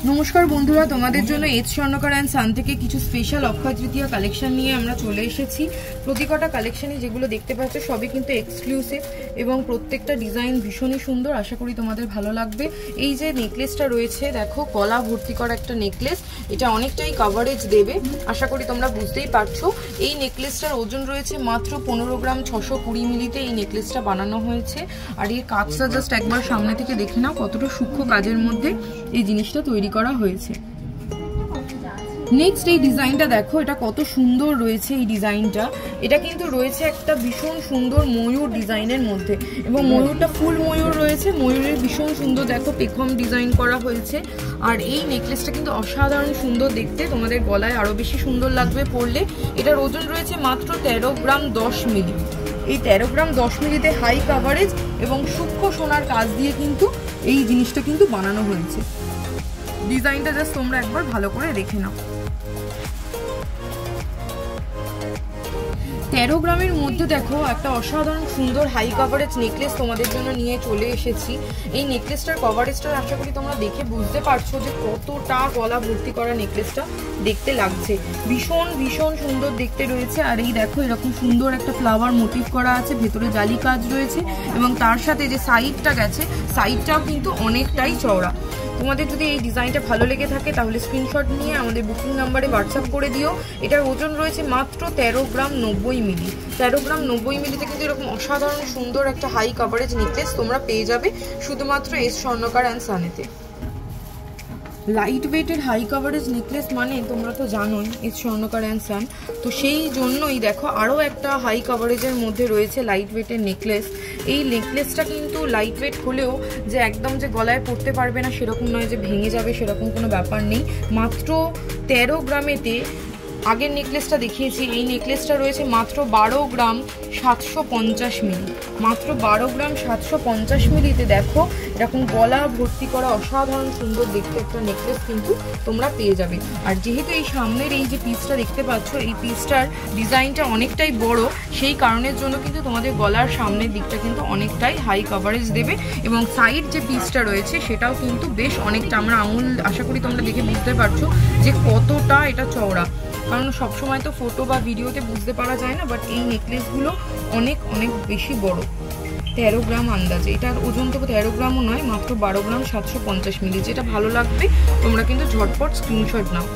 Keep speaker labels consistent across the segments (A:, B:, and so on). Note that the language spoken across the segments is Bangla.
A: নমস্কার বন্ধুরা, তোমাদের জন্য এস স্বর্ণকার অ্যান্ড সান থেকে কিছু স্পেশাল অক্ষয় তৃতীয়া কালেকশন নিয়ে আমরা চলে এসেছি। প্রতিকটা কালেকশনই যেগুলো দেখতে পাচ্ছ সবই কিন্তু এক্সক্লুসিভ এবং প্রত্যেকটা ডিজাইন ভীষণই সুন্দর। আশা করি তোমাদের ভালো লাগবে। এই যে নেকলেসটা রয়েছে দেখো, গলা ভর্তি করা একটা নেকলেস, এটা অনেকটাই কভারেজ দেবে, আশা করি তোমরা বুঝতেই পারছো। এই নেকলেসটার ওজন রয়েছে মাত্র 15 গ্রাম 620 মিলিতে এই নেকলেসটা বানানো হয়েছে। আর এর কাজটা জাস্ট একবার সামনে থেকে দেখে নাও কতটা সূক্ষ্ম কাজের মধ্যে এই জিনিসটা তৈরি করা হয়েছে। নেক্সট এই ডিজাইনটা দেখো, এটা কত সুন্দর রয়েছে। এই ডিজাইনটা এটা কিন্তু রয়েছে একটা ভীষণ সুন্দর ময়ূর ডিজাইনের মধ্যে, এবং ময়ূরটা ফুল ময়ূর রয়েছে, ময়ূরের ভীষণ সুন্দর দেখো পেখম ডিজাইন করা হয়েছে। আর এই নেকলেসটা কিন্তু অসাধারণ সুন্দর দেখতে, তোমাদের গলায় আরো বেশি সুন্দর লাগবে পরলে। এটার ওজন রয়েছে মাত্র 13 গ্রাম 10 মিলি। এই 13 গ্রাম 10 মিলিতে হাই কাভারেজ এবং সূক্ষ্ম সোনার কাজ দিয়ে কিন্তু এই জিনিসটা কিন্তু বানানো হয়েছে। ডিজাইনটা জাস্ট তোমরা একবার ভালো করে দেখে নাও। 13 গ্রামের মধ্যে দেখো একটা অসাধারণ সুন্দর হাই কভারেজ নেকলেস তোমাদের জন্য নিয়ে চলে এসেছি। এই নেকলেসটার কভারেজটা আশা করি তোমরা দেখে বুঝতে পারছো যে কতটা গলা ভর্তি করা নেকলেসটা দেখতে লাগছে। ভীষণ ভীষণ সুন্দর দেখতে রয়েছে। আর এই দেখো এরকম সুন্দর একটা ফ্লাওয়ার মোটিভ করা আছে, ভেতরে জালি কাজ রয়েছে, এবং তার সাথে যে সাইডটা গেছে সাইডটাও কিন্তু অনেকটাই চওড়া। তোমাদের যদি এই ডিজাইনটা ভালো লেগে থাকে তাহলে স্ক্রিনশট নিয়ে আমাদের বুকিং নাম্বারে হোয়াটসঅ্যাপ করে দিও। এটার ওজন রয়েছে মাত্র 13 গ্রাম 90 মিলি। 13 গ্রাম 90 মিলিতে কিন্তু এরকম অসাধারণ সুন্দর একটা হাই কভারেজ নেকলেস তোমরা পেয়ে যাবে শুধুমাত্র এস স্বর্ণকার অ্যান্ড সানেতে। লাইট ওয়েটের হাই কভারেজ নেকলেস মানে তোমরা তো জানোই এস স্বর্ণকার অ্যান্ড সান, তো সেই জন্যই দেখো আরও একটা হাই কভারেজের মধ্যে রয়েছে লাইট ওয়েটের নেকলেস। এই নেকলেসটা কিন্তু লাইট ওয়েট হলেও যে একদম যে গলায় পড়তে পারবে না সেরকম নয়, যে ভেঙে যাবে সেরকম কোনো ব্যাপার নেই। মাত্র 13 গ্রামেতে আগের নেকলেসটা দেখিয়েছি, এই নেকলেসটা রয়েছে মাত্র 12 গ্রাম 750 মিলি। মাত্র 12 গ্রাম 750 মিলিতে দেখো এরকম গলা ভর্তি করা অসাধারণ সুন্দর দেখতে একটা নেকলেস কিন্তু তোমরা পেয়ে যাবে। আর যেহেতু এই সামনের এই যে পিসটা দেখতে পাচ্ছ, এই পিসটার ডিজাইনটা অনেকটাই বড়, সেই কারণের জন্য কিন্তু তোমাদের গলার সামনের দিকটা কিন্তু অনেকটাই হাই কভারেজ দেবে, এবং সাইড যে পিসটা রয়েছে সেটাও কিন্তু বেশ অনেকটা, আমরা আঙুল আশা করি তোমরা দেখে বুঝতে পারছো যে কতটা এটা চওড়া। কারণ সবসময় তো ফটো বা ভিডিওতে বুঝতে পারা যায় না, বাট এই নেকলেসগুলো অনেক অনেক বেশি বড়। 13 গ্রাম আন্দাজে, এটার ওজন তো 13 গ্রামও নয়, মাত্র 12 গ্রাম 750 মিলি। যেটা ভালো লাগবে তোমরা কিন্তু ঝটপট স্ক্রিনশট নাও।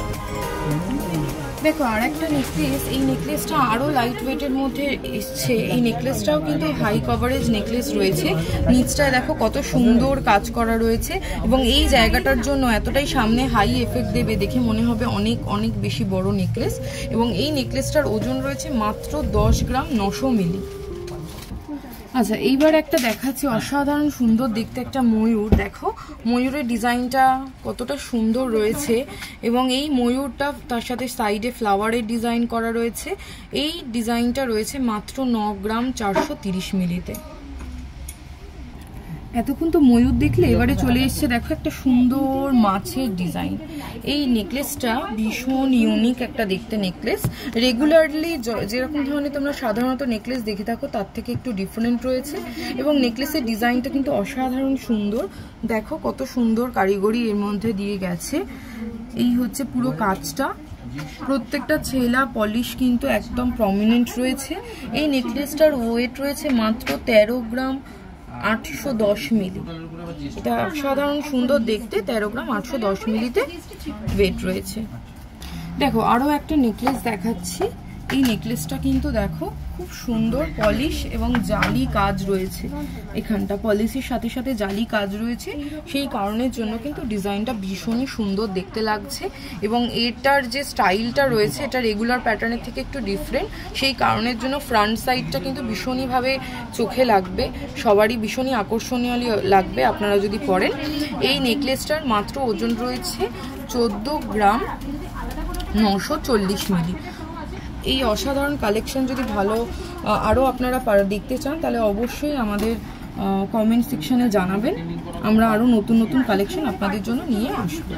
A: দেখো আর একটা নেকলেস, এই নেকলেসটা আরও লাইট ওয়েটের মধ্যে এসছে। এই নেকলেসটাও কিন্তু হাই কভারেজ নেকলেস রয়েছে। নিচটায় দেখো কত সুন্দর কাজ করা রয়েছে, এবং এই জায়গাটার জন্য এতটাই সামনে হাই এফেক্ট দেবে, দেখে মনে হবে অনেক অনেক বেশি বড় নেকলেস। এবং এই নেকলেসটার ওজন রয়েছে মাত্র 10 গ্রাম 900 মিলি। আচ্ছা, এইবার একটা দেখাচ্ছি অসাধারণ সুন্দর দেখতে একটা ময়ূর। দেখো ময়ূরের ডিজাইনটা কতটা সুন্দর রয়েছে, এবং এই ময়ূরটা তার সাথে সাইডে ফ্লাওয়ারের ডিজাইন করা রয়েছে। এই ডিজাইনটা রয়েছে মাত্র 9 গ্রাম 430 মিলিতে। এতক্ষণ তো ময়ূর দেখলে, এবারে চলে এসছে দেখো একটা সুন্দর মাছের ডিজাইন। এই নেকলেসটা ভীষণ ইউনিক একটা দেখতে নেকলেস। রেগুলারলি যেরকম ধরনের তোমরা সাধারণত নেকলেস দেখে থাকো তার থেকে একটু ডিফারেন্ট রয়েছে, এবং নেকলেসের ডিজাইনটা কিন্তু অসাধারণ সুন্দর। দেখো কত সুন্দর কারিগরি এর মধ্যে দিয়ে গেছে। এই হচ্ছে পুরো কাজটা, প্রত্যেকটা ছেলা পলিশ কিন্তু একদম প্রমিনেন্ট রয়েছে। এই নেকলেসটার ওয়েট রয়েছে মাত্র 13 গ্রাম 810 মিলি। এটা সাধারণ সুন্দর দেখতে, 13 গ্রাম 810 মিলিতে ওয়েট রয়েছে। দেখো আরো একটা নেকলেস দেখাচ্ছি। এই নেকলেসটা কিন্তু দেখো খুব সুন্দর পলিশ এবং জালি কাজ রয়েছে। এখানটা পলিশের সাথে সাথে জালি কাজ রয়েছে, সেই কারণের জন্য কিন্তু ডিজাইনটা ভীষণই সুন্দর দেখতে লাগছে। এবং এটার যে স্টাইলটা রয়েছে এটা রেগুলার প্যাটার্নের থেকে একটু ডিফারেন্ট, সেই কারণের জন্য ফ্রন্ট সাইডটা কিন্তু ভীষণইভাবে চোখে লাগবে, সবারই ভীষণই আকর্ষণীয় লাগবে আপনারা যদি পরেন। এই নেকলেসটার মাত্র ওজন রয়েছে 14 গ্রাম 940 মিলি। এই অসাধারণ কালেকশন যদি ভালো আরও আপনারা দেখতে চান তাহলে অবশ্যই আমাদের কমেন্ট সেকশনে জানাবেন, আমরা আরও নতুন নতুন কালেকশন আপনাদের জন্য নিয়ে আসবো।